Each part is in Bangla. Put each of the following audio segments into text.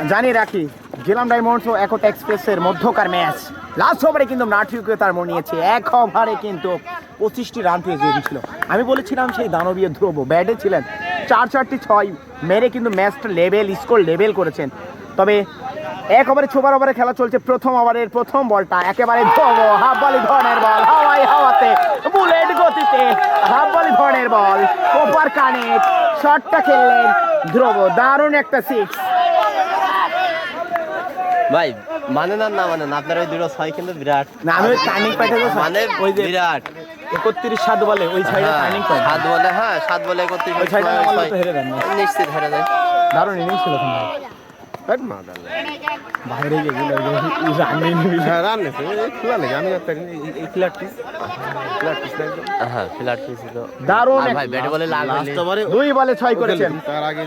জানিয়ে রাখি জেলাম ডায়মন্ডস ও একট এক্সপ্রেসের মধ্যকার ম্যাচ লাস্ট ওভারে কিন্তু নাটকীয় তার মোড় নিয়েছে। এক ওভারে কিন্তু 25টি রান পেয়ে গিয়েছিল। আমি বলেছিলাম সেই দানবীয় ধ্রুব ব্যাটে ছিলেন, 4-4টি 6 মেরে কিন্তু ম্যাচটা স্কোর লেভেল করেছেন। তবে এক ওভারে 6 ওভারে খেলা চলছে। প্রথম ওভারের প্রথম বলটা একেবারে হাফ বলি ধরনের বল, হাওয়াতে বুলেট গতিতে হাফ বলি ধরনের বল, ওপার কানেক্ট শটটা খেললেন ধ্রুব, দারুণ একটা সিক্স। ভাই মানে না মানে আপনার ওই দুটো ছয় কিন্তু বিরাট না, আমি ওই টার্নিং পয়েন্টে মানে ওই যে বিরাট 31-7 বলে ওই সাইডে টার্নিং পয়েন্ট 7 বলে, হ্যাঁ 7 বলে 31 ওই সাইডে না বললে তো হেরে যান না। নিশ্চিত হেরে যায়। দারুণ ইনিংস ছিল কিন্তু বাইরে গিয়ে রান নেই হ্যাঁ ফিলার ছিল দারুণ ভাই ব্যাট বলে লাস্ট ওভারে 2 বলে 6 করেছেন। তার আগে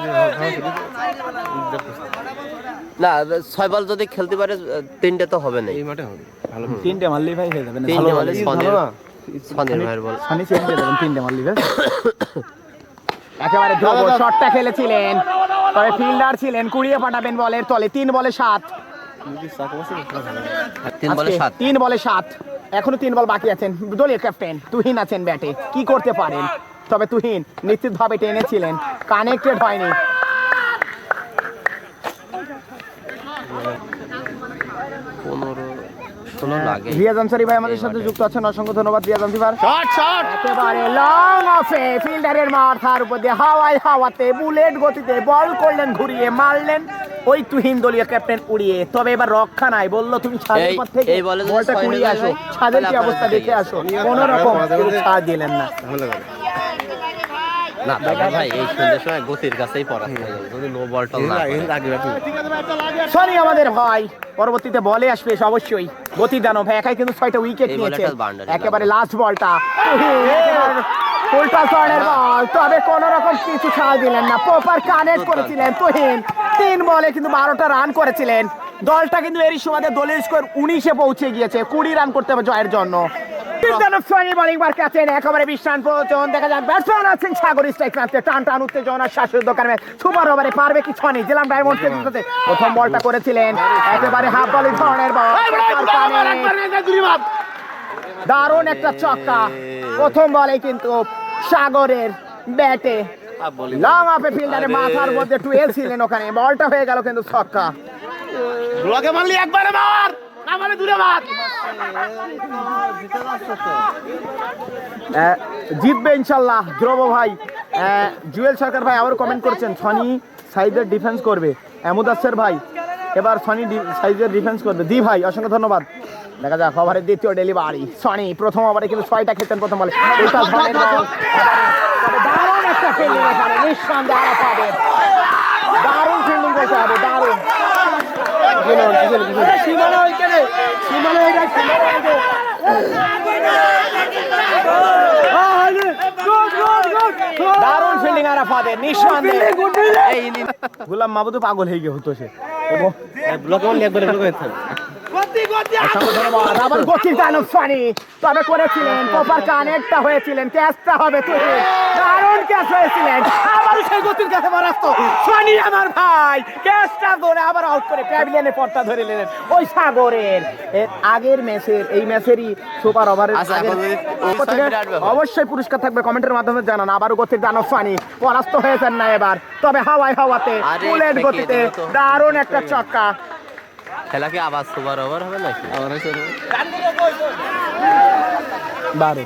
না 6 বল যদি খেলতে পারে 3টে তো হবে না, এই মাঠে হবে ভালো। 3টে মারলেই ভাই হয়ে যাবে না। 3টে বলে সনের ভাইয়ের বল সানি চেঞ্জ করে দেবেন 3টে মারলেই ব্যাস। একেবারে ধ্রুব শটটা খেলেছিলেন, তবে ফিল্ডার ছিলেন, কুড়িয়ে পাঠাবেন বলের তলে। 3 বলে 7, 3 বলে 7, 3 বলে 7, এখনো 3 বল বাকি আছেন। দলীয় ক্যাপ্টেন তুহিন আছেন ব্যাটে, কি করতে পারেন? তবে তুহিন নিশ্চিতভাবে টেনেছিলেন, কানেক্টেড হয়নি। 15-16 লাগে। রিয়াজ আনসারি ভাই আমাদের সাথে যুক্ত আছেন, অসংখ্য ধন্যবাদ রিয়াজ আনসারি ভাই। একেবারে লং অফে ফিল্ডারের মাথার উপর দিয়ে হাওয়াতে বুলেট গতিতে বল করলেন, ঘুরিয়ে মারলেন ওই তুহিন দলীয় ক্যাপ্টেন উড়িয়ে। তবে এবার রক্ষা নাই, বললো তুমি ছাদের পর থেকে বলটা কুড়িয়ে আসো, ছাদের কি অবস্থা দেখে আসো, কোন রকম ছাদ দিলেন না। না ভাই এই সুন্দর সময় গতির কাছেই পড়া যদি নো বল টল না সরি আমাদের ভাই পরবর্তীতে বলে আসবে অবশ্যই। গতি দানব ভাই একাই কিন্তু 6টা উইকেট নিয়েছে। একেবারে লাস্ট বলটা উল্টা কর্নার বল, তবে কোন রকম কিছু ছাড় দিলেন না, প্রপার কানেক্ট করেছিলেন তুহিন। 3 বলে কিন্তু 12টা রান করেছিলেন। দলটা কিন্তু এরই সময় দলের স্কোর 19-এ পৌঁছে গিয়েছে, 20 রান করতে হবে জয়ের জন্য। একেবারে বিশ্রাম প্রয়োজন। দেখা যাক ব্যাটসম্যান আছেন সাগর স্ট্রাইক প্রান্তে, টান উত্তেজনা শ্বাসের দোকানে সুপার ওভারে পারবে কি ছনি জেলাম ডায়মন্ডসের বিরুদ্ধে। প্রথম বলটা করেছিলেন একেবারে হাফ বলি ধরনের বল, দারুণ একটা ছক্কা প্রথম বলে কিন্তু সাগরের ব্যাটে লং অফে ফিল্ডারে মাথার মধ্যে 12 ছিলেন, ওখানে বলটা হয়ে গেল কিন্তু ছক্কা। মারলি একবারে মার না মানে দূরে মার। জিতবে ইনশাল্লাহ ধ্রুব ভাই। জুয়েল সরকার ভাই আবার কমেন্ট করেছেন সনি সাইজের ডিফেন্স করবে। মুদাসের ভাই এবার সনি সাইজের ডিফেন্স করবে। দি ভাই অসংখ্য ধন্যবাদ। দেখা যাক ওভারের দ্বিতীয় ডেলিভারি সনি। প্রথম ওভারে কিন্তু 6টা খেতেন প্রথম বলে। দারুণ একটা ফিল্ডিং এখানে নিঃসন্দেহে আরো পাবে, দারুণ ফিল্ডিং করতে হবে, দারুণ। দারুণ ফিল্ডিং আর আরাফাতের নিঃসন্দেহে। গোলাম মাহবুব পাগল হয়ে গিয়ে হতো সে আবার গতির দানব ফানি, তবে করেছিলেন প্রপার কানেক্টটা হয়েছিলেন, ক্যাচটা হবে তুই, দারুণ ক্যাচ হয়েছিলেন। আবার সেই গতির কাছে মারাস্ত ফানি আমার ভাই, ক্যাচটা ধরে আবার আউট করে প্যাভিলিয়নের পটটা ধরে নিলেন ওই সাগরের। এর আগের ম্যাচের এই ম্যাচেরই সুপার ওভারের অবশ্যই পুরস্কার থাকবে, কমেন্টের মাধ্যমে জানান। আবারও গতির দানব ফানি পরাস্ত হয়েছেন না এবার, তবে হাওয়াতে বুলেট গতিতে দারুণ একটা ছক্কা। খেলা কি আবার সুপার ওভার হবে নাকি? 12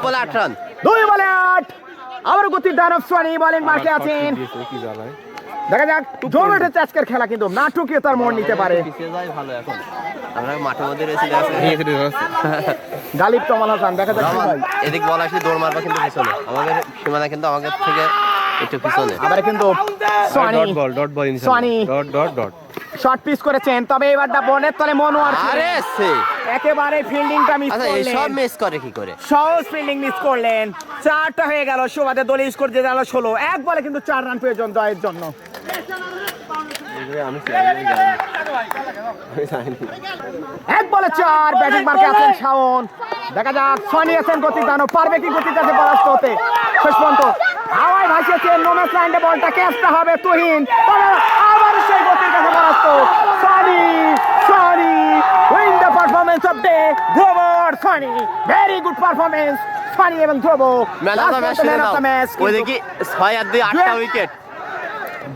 বলে 8 রান, 2 বলে 8। আবার গতির দানব সোয়ানি বলেন মাঠে আছেন। দেখা যাক জোরের আজকের খেলা কিন্তু নাটকীয়তার মোড় নিতে পারে। ভালো এখন আমরা মাঠের মধ্যে রয়েছি। গালিব কামাল হাসান দেখা যাচ্ছে ভাই এদিক বল আসলে দৌড় মারবা কিন্তু পিছনে, আমাদের সীমানা কিন্তু আমাদের থেকে একটু পিছনে। আবার কিন্তু সোয়ানি শর্ট পিচ করেছেন, তবে এবারটা বনের তলে মনোয়ার একেবারে ফিল্ডিংটা মিস করলেন। সব মিস করে কি করে, সহজ ফিল্ডিং মিস করলেন। 4টা হয়ে গেল, সুবাদে দলীয় স্কোর যে গেল 16। এক বলে কিন্তু 4 রান প্রয়োজন জয়ের জন্য। এক বলে 4, ব্যাটিং মার্কে আছেন শাওন। দেখা যাক সনি আছেন গতির দানব, পারবে কি গতির কাছে পরাস্ত হতে। শেষ পর্যন্ত হাওয়ায় ভাসিয়েছেন, নো ম্যাচ লাইনে বলটা, ক্যাচটা হবে তুহিন। আবার সেই Swani very good performance Swani এবং ধ্রুব ম্যান অফ দ্য ম্যাচ ওই দেখি 6 আর 2 8টা উইকেট।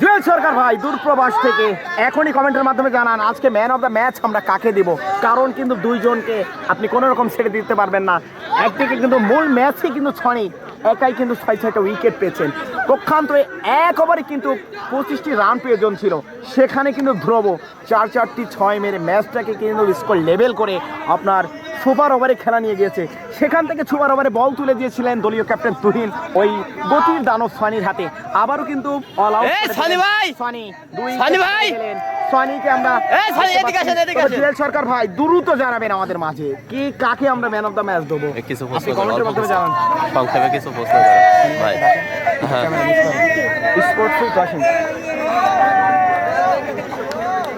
জুয়েল সরকার ভাই দূরপ্রবাস থেকে এখনই কমেন্টের মাধ্যমে জানান আজকে ম্যান অফ দ্য ম্যাচ আমরা কাকে দিব, কারণ কিন্তু দুইজনকে আপনি কোনো রকম ছেড়ে দিতে পারবেন না। একদিকে কিন্তু মূল ম্যাচে কিন্তু সোয়ানি একাই কিন্তু 6-6টা উইকেট পেয়েছেন, পক্ষান্তরে এক ওভারে কিন্তু 25টি রান প্রয়োজন ছিল, সেখানে কিন্তু ধ্রুব 4-4টি 6 মেরে ম্যাচটাকে কিন্তু স্কোর লেভেল করে আপনার সুপার ওভারে খেলা নিয়ে গিয়েছে। সেখান থেকে সুপার ওভারে বল তুলে দিয়েছিলেন দলীয় ক্যাপ্টেন তুহিন ওই গতির দানব সোয়ানির হাতে। আবারও কিন্তু অল আউট সোয়ানি ভাই, সোয়ানি সোয়ানি ভাই, সোয়ানিকে আমরা সোয়ানি এদিকে আসেন, এদিকে আসেন। জুয়েল সরকার ভাই দ্রুত জানাবেন আমাদের মাঝে কি কাকে আমরা ম্যান অফ দ্য ম্যাচ দেবো, কিছু আপনি কমেন্টের মাধ্যমে জানান। সংক্ষেপে কিছু প্রশ্ন করেন ভাই। স্পোর্টস কোশ্চেন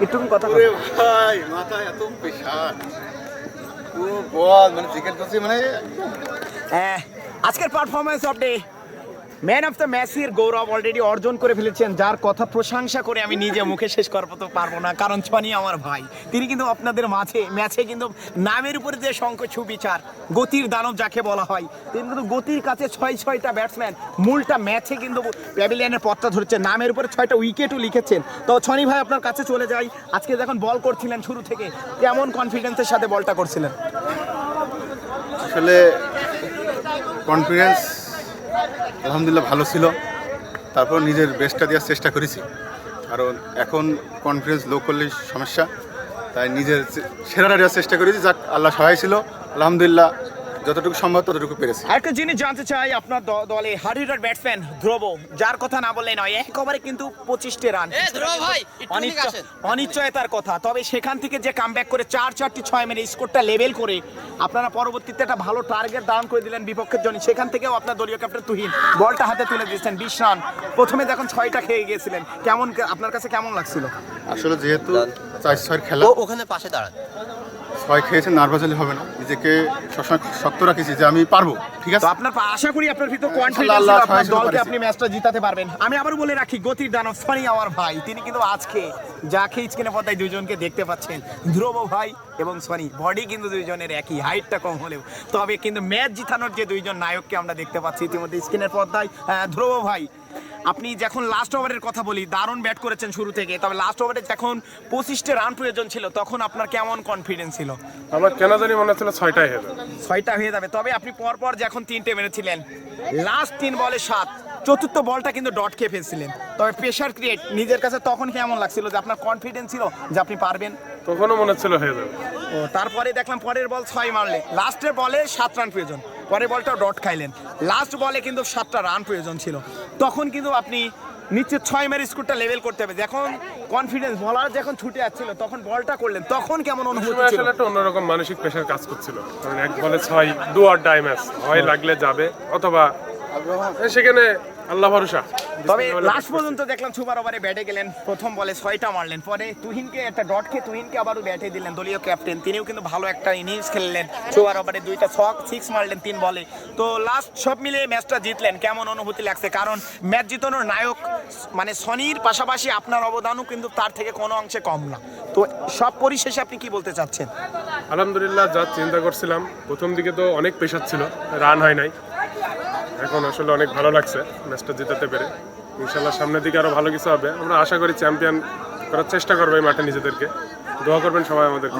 একটু কথা ওরে ভাই মাথা এত পেশার ও বল মানে চিকেন করছি মানে আজকের performance off day man of the ম্যাচের গৌরব অলরেডি অর্জন করে ফেলেছেন, যার কথা প্রশংসা করে আমি নিজে মুখে শেষ করতে পারবো না, কারণ সোয়ানি আমার ভাই। তিনি কিন্তু আপনাদের মাঝে ম্যাচে কিন্তু নামের উপরে যে শঙ্খ সুবিচার গতির দানব যাকে বলা হয়, তিনি কিন্তু গতির কাছে 6-6টা ব্যাটসম্যান মূলটা ম্যাচে কিন্তু প্যাভিলিয়নের পথটা ধরেছেন, নামের উপরে 6টা উইকেটও লিখেছেন। তো সোয়ানি ভাই আপনার কাছে চলে যাই, আজকে যখন বল করছিলেন শুরু থেকে কেমন কনফিডেন্সের সাথে বলটা করছিলেন? আসলে কনফিডেন্স আলহামদুলিল্লাহ ভালো ছিল, তারপর নিজের বেস্টটা দেওয়ার চেষ্টা করেছি, কারণ এখন কনফিডেন্স লো করলেই সমস্যা, তাই নিজের সেরাটা দেওয়ার চেষ্টা করেছি। যাক আল্লাহ সহায় ছিল, আলহামদুলিল্লাহ যতটুকু সম্ভব ততটুকু পেরেছি। একটা জিনিস জানতে চাই আপনার দলে হার্ড হিটার ব্যাটসম্যান ধ্রুব, যার কথা না বললে নয়, এক ওভারে কিন্তু 25টি রান, অনিশ্চয়তার কথা, তবে সেখান থেকে যে কামব্যাক করে 4-4টি 6 মেরে স্কোরটা লেভেল করে আপনারা পরবর্তীতে একটা ভালো টার্গেট দান করে দিলেন বিপক্ষের জন্য, সেখান থেকেও আপনার দলীয় ক্যাপ্টেন তুহিন বলটা হাতে তুলে দিয়েছেন 20 রান। প্রথমে যখন 6টা খেয়ে গিয়েছিলেন কেমন আপনার কাছে কেমন লাগছিল? আসলে যেহেতু 4-6 খেলা, ওখানে পাশে দাঁড়ান, 6 খেয়েছে, নার্ভাস হলে হবে না, নিজেকে সবসময় শক্ত রাখেছি যে আমি পারবো, ঠিক আছে। তো আপনার আশা করি আপনার ভিতর কনফিডেন্স আল্লাহ আপনার সহায় দলকে করেছে। আপনি ম্যাচটা জিতাতে পারবেন। আমি আবার বলে রাখি গতির দানব সোয়ানি আমার ভাই, তিনি কিন্তু আজকে যাকে স্ক্রিনে পর্দায় দুইজনকে দেখতে পাচ্ছেন ধ্রুব ভাই এবং সোয়ানি, বডি কিন্তু দুইজনের একই, হাইটটা কম হলেও, তবে কিন্তু ম্যাচ জিতানোর যে দুইজন নায়ককে আমরা দেখতে পাচ্ছি ইতিমধ্যে স্ক্রিনের পর্দায়। ধ্রুব ভাই, আপনি যখন লাস্ট ওভারের কথা বলি দারুণ ব্যাট করেছেন শুরু থেকে, তবে লাস্ট ওভারে যখন 25টা রান প্রয়োজন ছিল তখন আপনার কেমন কনফিডেন্স ছিল? আমার কেন জানি মনে হচ্ছিল 6টাই হয়ে যাবে। 6টা হয়ে যাবে, তবে আপনি পরপর যখন 3টে মেরেছিলেন লাস্ট 3 বলে 7, চতুর্থ বলটা কিন্তু ডট খেয়ে ফেলছিলেন, তবে প্রেশার ক্রিয়েট নিজের কাছে তখন কেমন লাগছিল যে আপনার কনফিডেন্স ছিল যে আপনি পারবেন? তখনও মনে হচ্ছিল হয়ে যাবে। ও তারপরে দেখলাম পরের বল 6 মারলে, লাস্টের বলে 7 রান প্রয়োজন, পরের বলটাও ডট খাইলেন, লাস্ট বলে কিন্তু 7টা রান প্রয়োজন ছিল, তখন কিন্তু আপনি নিশ্চিত 6 মেরে স্কোরটা লেভেল করতে হবে। যখন কনফিডেন্স বলার যখন ছুটে যাচ্ছিল তখন বলটা করলেন, তখন কেমন অনুভূতি ছিল? আসলে একটা অন্যরকম মানসিক প্রেশার কাজ করছিল, কারণ এক বলে 6 ডু অর ডাই ম্যাচ, হয় লাগলে যাবে অথবা সেখানে আল্লাহ ভরসা। তবে লাস্ট পর্যন্ত দেখলাম সুপার ওভারে ব্যাটে গেলেন, প্রথম বলে 6টা মারলেন, পরে তুহিনকে একটা ডট খেয়ে তুহিনকে আবারও ব্যাটে দিলেন দলীয় ক্যাপ্টেন, তিনিও কিন্তু ভালো একটা ইনিংস খেললেন, সুপার ওভারে 2টা 6 মারলেন 3 বলে। তো লাস্ট সব মিলিয়ে ম্যাচটা জিতলেন, কেমন অনুভূতি লাগছে? কারণ ম্যাচ জিতানোর নায়ক মানে সোয়ানির পাশাপাশি আপনার অবদানও কিন্তু তার থেকে কোনো অংশে কম না, তো সব পরিশেষে আপনি কি বলতে চাচ্ছেন? আলহামদুলিল্লাহ, যা চিন্তা করছিলাম প্রথম দিকে তো অনেক প্রেশার ছিল, রান হয় নাই, এখন আসলে অনেক ভালো লাগছে ম্যাচটা জিতাতে পেরে। ইনশাল্লাহ সামনের দিকে আরো ভালো কিছু হবে, আমরা আশা করি চ্যাম্পিয়ন করার চেষ্টা করবো এই মাঠে নিজেদেরকে। দোয়া করবেন সবাই আমাদেরকে।